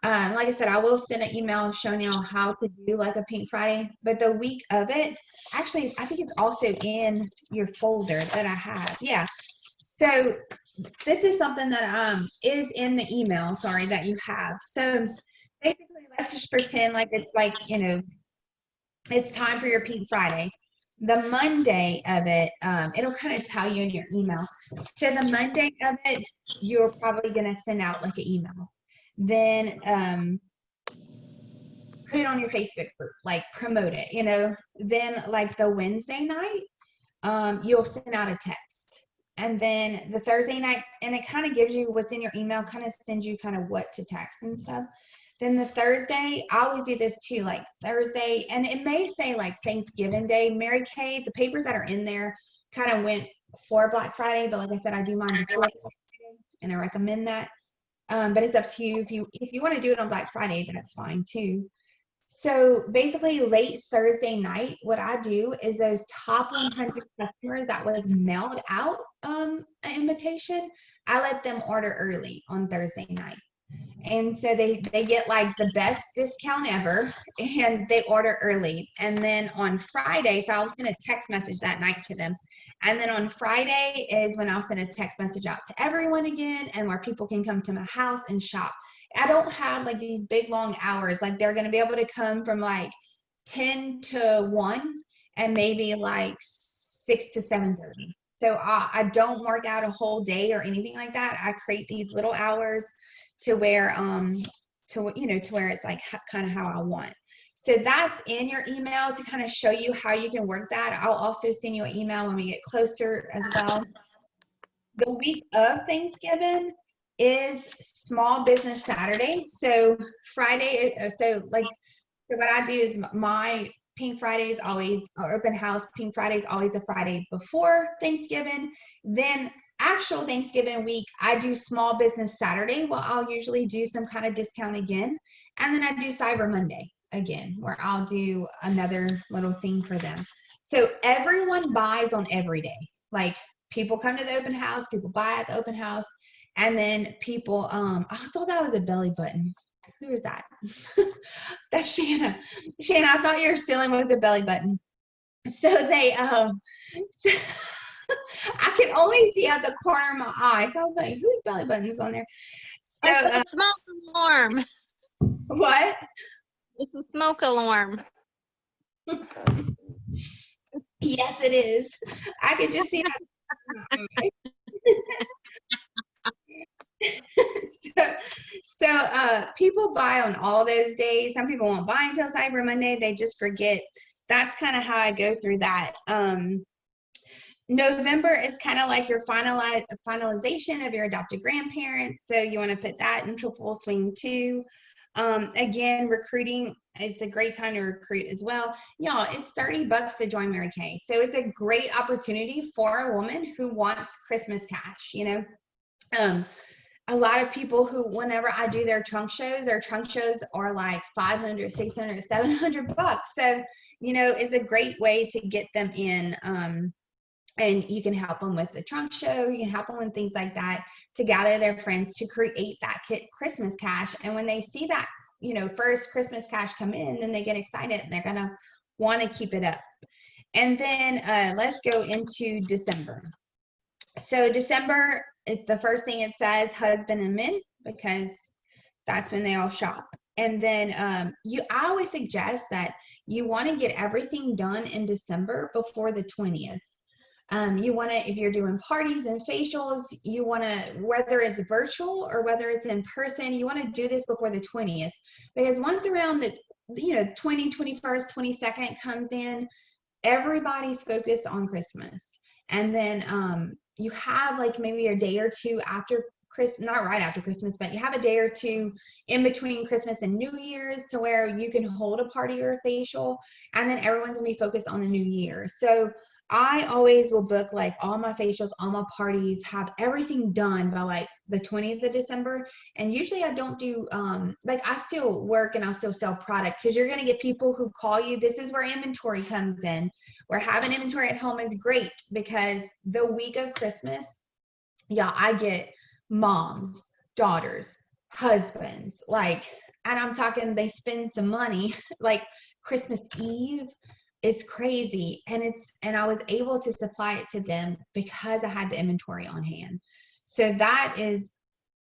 like I said, I will send an email showing y'all how to do like a Pink Friday. But the week of it, actually, I think it's also in your folder that I have. Yeah. So this is something that is in the email, sorry, that you have. So basically, let's just pretend like it's like, it's time for your Pink Friday. The Monday of it, it'll kind of tell you in your email. So the Monday of it, you're probably going to send out like an email. Then put it on your Facebook group, like promote it, Then like the Wednesday night, you'll send out a text. And then the Thursday night, and it kind of gives you what's in your email, kind of sends you kind of what to text and stuff. Then the Thursday, I always do this too, like Thursday, and it may say like Thanksgiving Day. Mary Kay, the papers that are in there kind of went for Black Friday, but like I said, I do mine before Black Friday, and I recommend that. But it's up to you. If you want to do it on Black Friday, that's fine too. So basically, late Thursday night, what I do is those top 100 customers that was mailed out an invitation, I let them order early on Thursday night. And so they get like the best discount ever, and they order early. And then on Friday, so I'll send a text message that night to them. And then on Friday is when I'll send a text message out to everyone again, and where people can come to my house and shop. I don't have like these big long hours. Like they're going to be able to come from like 10 to 1 and maybe like 6 to 7:30. So I don't work out a whole day or anything like that. I create these little hours to where to where it's like kind of how I want. So that's in your email to kind of show you how you can work that. I'll also send you an email when we get closer as well. The week of Thanksgiving is Small Business Saturday. So Friday, so what I do is my Pink Friday is always, or open house Pink Friday is always the Friday before Thanksgiving. Then actual Thanksgiving week, I do Small Business Saturday. Well, I'll usually do some kind of discount again. And then I do Cyber Monday again, where I'll do another little thing for them. So everyone buys on every day. Like people come to the open house, people buy at the open house, and then people, I thought that was a belly button. Who is that? That's Shanna. Shanna, I thought your ceiling was a belly button. So they, so I could only see out the corner of my eye. So I was like, whose belly button's on there? So It's a smoke alarm. what? It's a smoke alarm. Yes, it is. I could just see that. So people buy on all those days. Some people won't buy until Cyber Monday. They just forget. That's kind of how I go through that. November is kind of like your finalization of your adopted grandparents. So you want to put that into full swing too. Again, recruiting, it's a great time to recruit as well. Y'all, it's $30 to join Mary Kay. So it's a great opportunity for a woman who wants Christmas cash, a lot of people who, whenever I do their trunk shows are like 500, 600, 700 bucks. So, it's a great way to get them in. And you can help them with the trunk show. You can help them with things like that to gather their friends to create that Christmas cash. And when they see that, first Christmas cash come in, then they get excited and they're going to want to keep it up. And then let's go into December. So December is the first thing it says, husband and men, because that's when they all shop. And then I always suggest that you want to get everything done in December before the 20th. You want to, if you're doing parties and facials, you want to, whether it's virtual or whether it's in person, you want to do this before the 20th, because once around the, 20, 21st, 22nd comes in, everybody's focused on Christmas. And then you have like maybe a day or two after Christmas, not right after Christmas, but you have a day or two in between Christmas and New Year's to where you can hold a party or a facial, and then everyone's gonna be focused on the new year. So I always will book like all my facials, all my parties, have everything done by like the 20th of December. And usually I don't do, like I still work and I'll still sell product, because you're going to get people who call you. This is where inventory comes in. Where having inventory at home is great, because the week of Christmas, I get moms, daughters, husbands, and I'm talking, they spend some money, like Christmas Eve. It's crazy. And I was able to supply it to them because I had the inventory on hand. So that is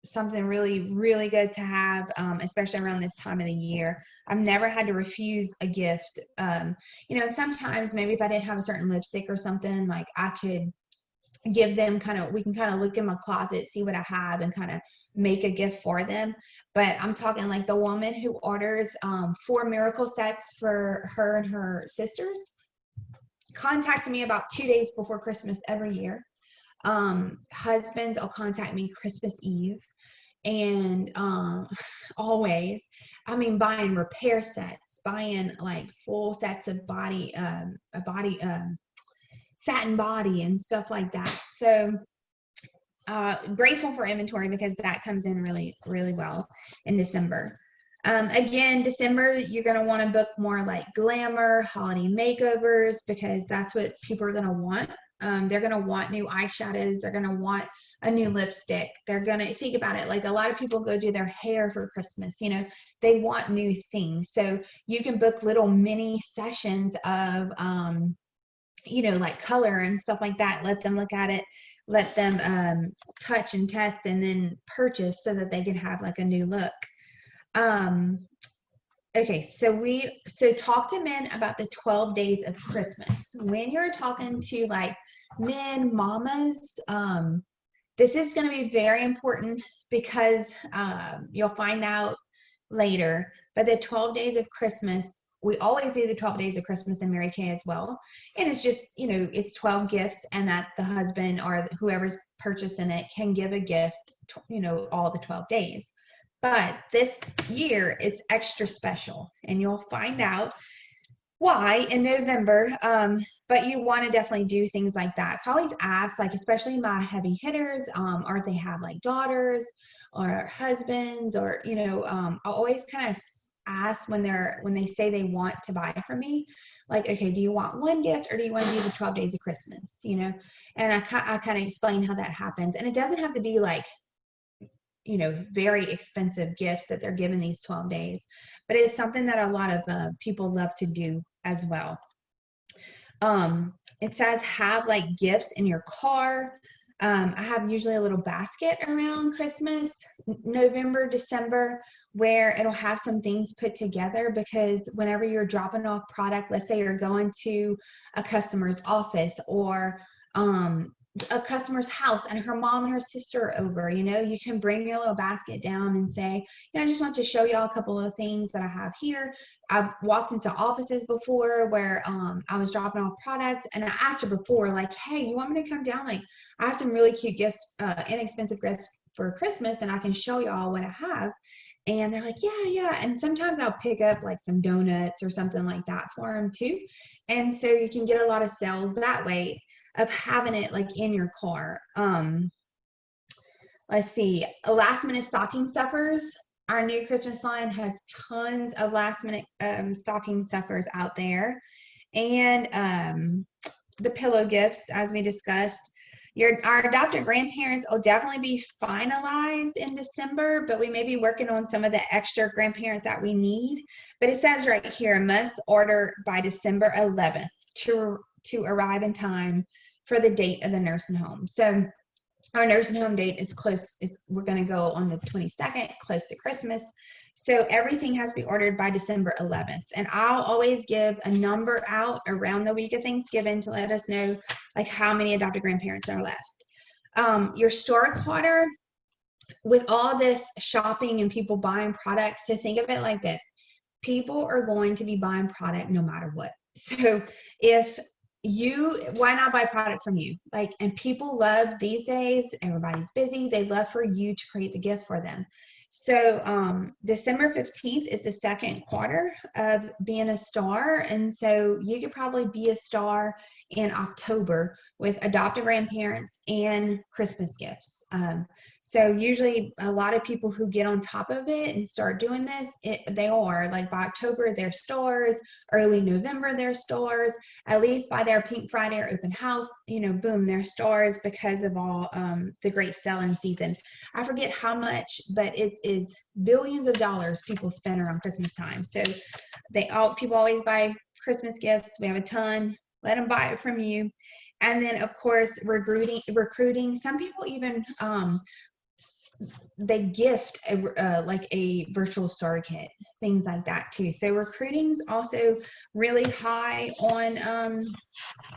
something really, really good to have, especially around this time of the year. I've never had to refuse a gift. Sometimes maybe if I didn't have a certain lipstick or something, like I could give them we can kind of look in my closet, see what I have, and kind of make a gift for them. But I'm talking like the woman who orders 4 miracle sets for her and her sisters contacts me about 2 days before Christmas every year. Husbands will contact me Christmas Eve, and always, buying repair sets, buying like full sets of satin body and stuff like that. So grateful for inventory, because that comes in really, really well in December. Again, December, you're going to want to book more like glamour, holiday makeovers, because that's what people are going to want. They're going to want new eyeshadows. They're going to want a new lipstick. They're going to think about it. Like a lot of people go do their hair for Christmas, they want new things. So you can book little mini sessions of, like color and stuff like that. Let them look at it, let them touch and test, and then purchase so that they can have like a new look. Okay, so talk to men about the 12 days of Christmas. When you're talking to like men, mamas, this is going to be very important, because you'll find out later, but the 12 days of Christmas, we always do the 12 days of Christmas in Mary Kay as well. And it's just, it's 12 gifts, and that the husband or whoever's purchasing it can give a gift, all the 12 days. But this year it's extra special, and you'll find out why in November. But you want to definitely do things like that. So I always ask, like, especially my heavy hitters, or if they have like daughters or husbands, or, I always kind of ask when they say they want to buy from me, like, okay, do you want one gift, or do you want to do the 12 days of Christmas, and I kind of explain how that happens. And it doesn't have to be like, very expensive gifts that they're given these 12 days, but it's something that a lot of people love to do as well. It says have like gifts in your car. I have usually a little basket around Christmas, November, December, where it'll have some things put together, because whenever you're dropping off product, let's say you're going to a customer's office or a customer's house and her mom and her sister are over, you can bring your little basket down and say, I just want to show y'all a couple of things that I have here. I've walked into offices before where I was dropping off product, and I asked her before, like, hey, you want me to come down? Like, I have some really cute gifts, inexpensive gifts for Christmas, and I can show y'all what I have. And they're like, yeah. And sometimes I'll pick up like some donuts or something like that for them too. And so you can get a lot of sales that way of having it like in your car. let's see, last minute stocking stuffers. Our new Christmas line has tons of last minute stocking stuffers out there. And the pillow gifts, as we discussed. Our adopted grandparents will definitely be finalized in December, but we may be working on some of the extra grandparents that we need. But it says right here, must order by December 11th to arrive in time for the date of the nursing home. So our nursing home date is close. We're going to go on the 22nd, close to Christmas. So everything has to be ordered by December 11th. And I'll always give a number out around the week of Thanksgiving to let us know like how many adopted grandparents are left. Your store clutter, with all this shopping and people buying products, so think of it like this. People are going to be buying product no matter what. So why not buy product from you? And people love these days, everybody's busy. They love for you to create the gift for them. So December 15th is the second quarter of being a star. And so you could probably be a star in October with adopted grandparents and Christmas gifts. So usually a lot of people who get on top of it and start doing this, they are like by October, they're stars, early November, they're stars, at least by their Pink Friday or open house, boom, they're stars because of all the great selling season. I forget how much, but it is billions of dollars people spend around Christmas time. So people always buy Christmas gifts. We have a ton. Let them buy it from you. And then of course, recruiting. Some people even, they gift a virtual star kit, things like that too. So recruiting's also really high on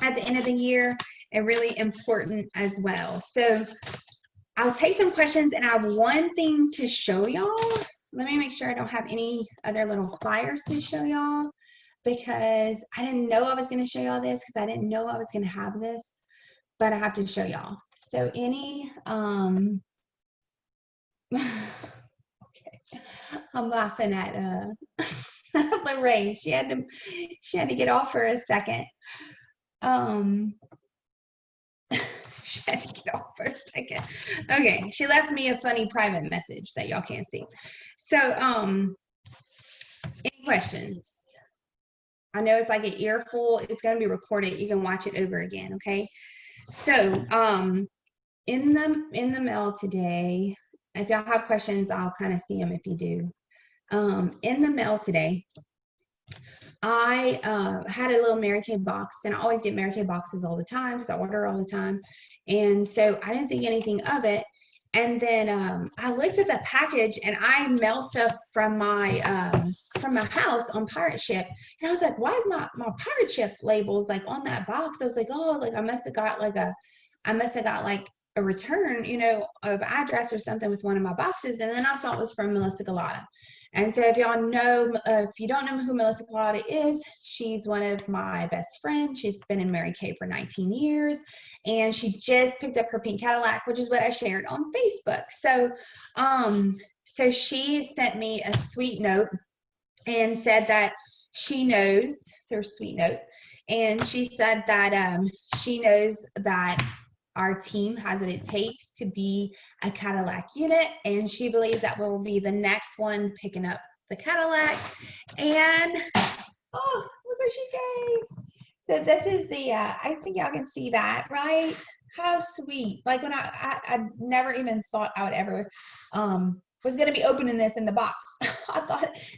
at the end of the year and really important as well. So I'll take some questions, and I have one thing to show y'all. Let me make sure I don't have any other little flyers to show y'all, because I didn't know I was going to show y'all this, because I didn't know I was going to have this, but I have to show y'all. So okay, I'm laughing at Lorraine. She had to get off for a second. She had to get off for a second. Okay, she left me a funny private message that y'all can't see. So any questions? I know it's like an earful. It's going to be recorded. You can watch it over again. Okay. So in the mail today, if y'all have questions, I'll kind of see them if you do. In the mail today, I had a little Mary Kay box, and I always get Mary Kay boxes all the time because I order all the time. And so I didn't think anything of it. And then I looked at the package, and I mail stuff from my house on pirate ship. And I was like, why is my pirate ship labels like on that box? I was like, oh, like I must have got like a return, of address or something with one of my boxes. And then I saw it was from Melissa Galata. And so if y'all know, if you don't know who Melissa Galata is, she's one of my best friends. She's been in Mary Kay for 19 years, and she just picked up her pink Cadillac, which is what I shared on Facebook. So, so she sent me a sweet note and said that she knows, her sweet note, and she said that she knows that our team has what it takes to be a Cadillac unit, and she believes that we'll be the next one picking up the Cadillac. And oh, look what she gave. So this is the, I think y'all can see that, right? How sweet. Like when I never even thought I would ever, was going to be opening this in the box.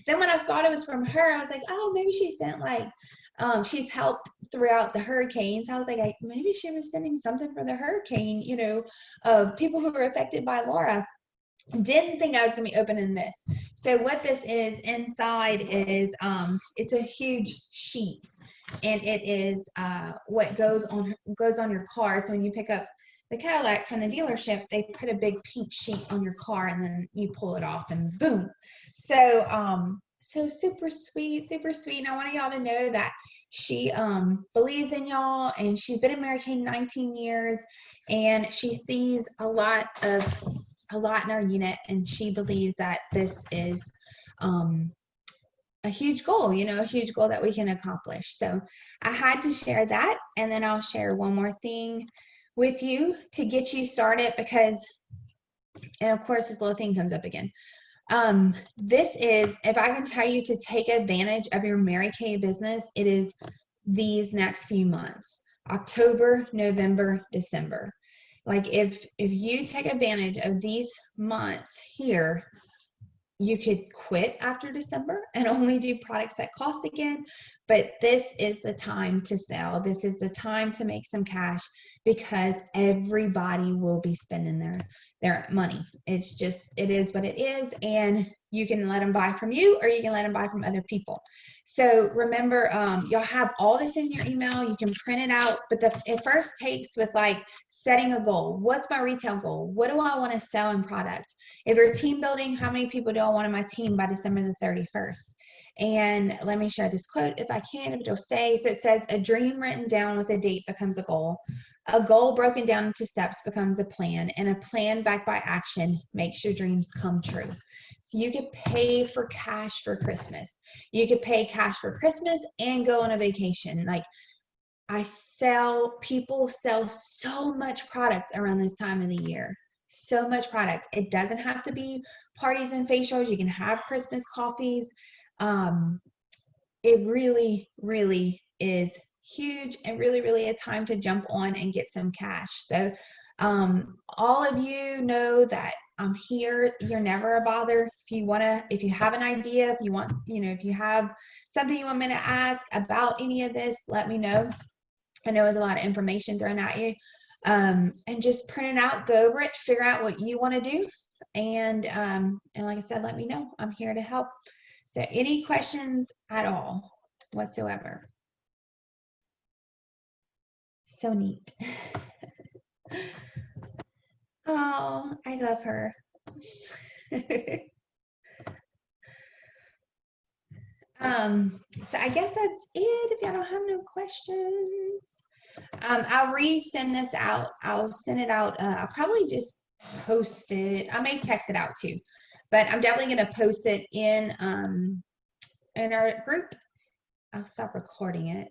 Then when I thought it was from her, I was like, oh, maybe she sent she's helped throughout the hurricanes. I was like, maybe she was sending something for the hurricane, of people who were affected by Laura. Didn't think I was going to be opening this. So what this is inside is, it's a huge sheet, and it is what goes on your car. So when you pick up the Cadillac from the dealership, they put a big pink sheet on your car, and then you pull it off, and boom. So so super sweet. And I want y'all to know that she believes in y'all, and she's been in Mary Kay 19 years, and she sees a lot in our unit, and she believes that this is a huge goal, a huge goal that we can accomplish. So I had to share that, and then I'll share one more thing with you to get you started, because And of course, this little thing comes up again. This is, if I can tell you to take advantage of your Mary Kay business, it is these next few months, October, November, December. Like if you take advantage of these months here, you could quit after December and only do products that cost again. But this is the time to sell. This is the time to make some cash because everybody will be spending their money. It's just, it is what it is. And you can let them buy from you or you can let them buy from other people. So remember, you'll have all this in your email. You can print it out, but it first takes with like setting a goal. What's my retail goal? What do I want to sell in products? If you're team building, how many people do I want on my team by December the 31st? And let me share this quote if I can, if it'll stay. So it says, a dream written down with a date becomes a goal. A goal broken down into steps becomes a plan, and a plan backed by action makes your dreams come true. So you could pay for cash for Christmas. You could pay cash for Christmas and go on a vacation. Like people sell so much product around this time of the year. So much product. It doesn't have to be parties and facials. You can have Christmas coffees. It really, really is huge and really, really a time to jump on and get some cash. So all of you know that I'm here. You're never a bother. If you have an idea, if you have something you want me to ask about any of this, let me know. I know there's a lot of information thrown at you. And just print it out, go over it, figure out what you want to do. And like I said, let me know. I'm here to help. So any questions at all whatsoever? So neat. Oh, I love her. So I guess that's it. If y'all don't have no questions, I'll resend this out. I'll send it out. I'll probably just post it. I may text it out too, but I'm definitely going to post it in our group. I'll stop recording it.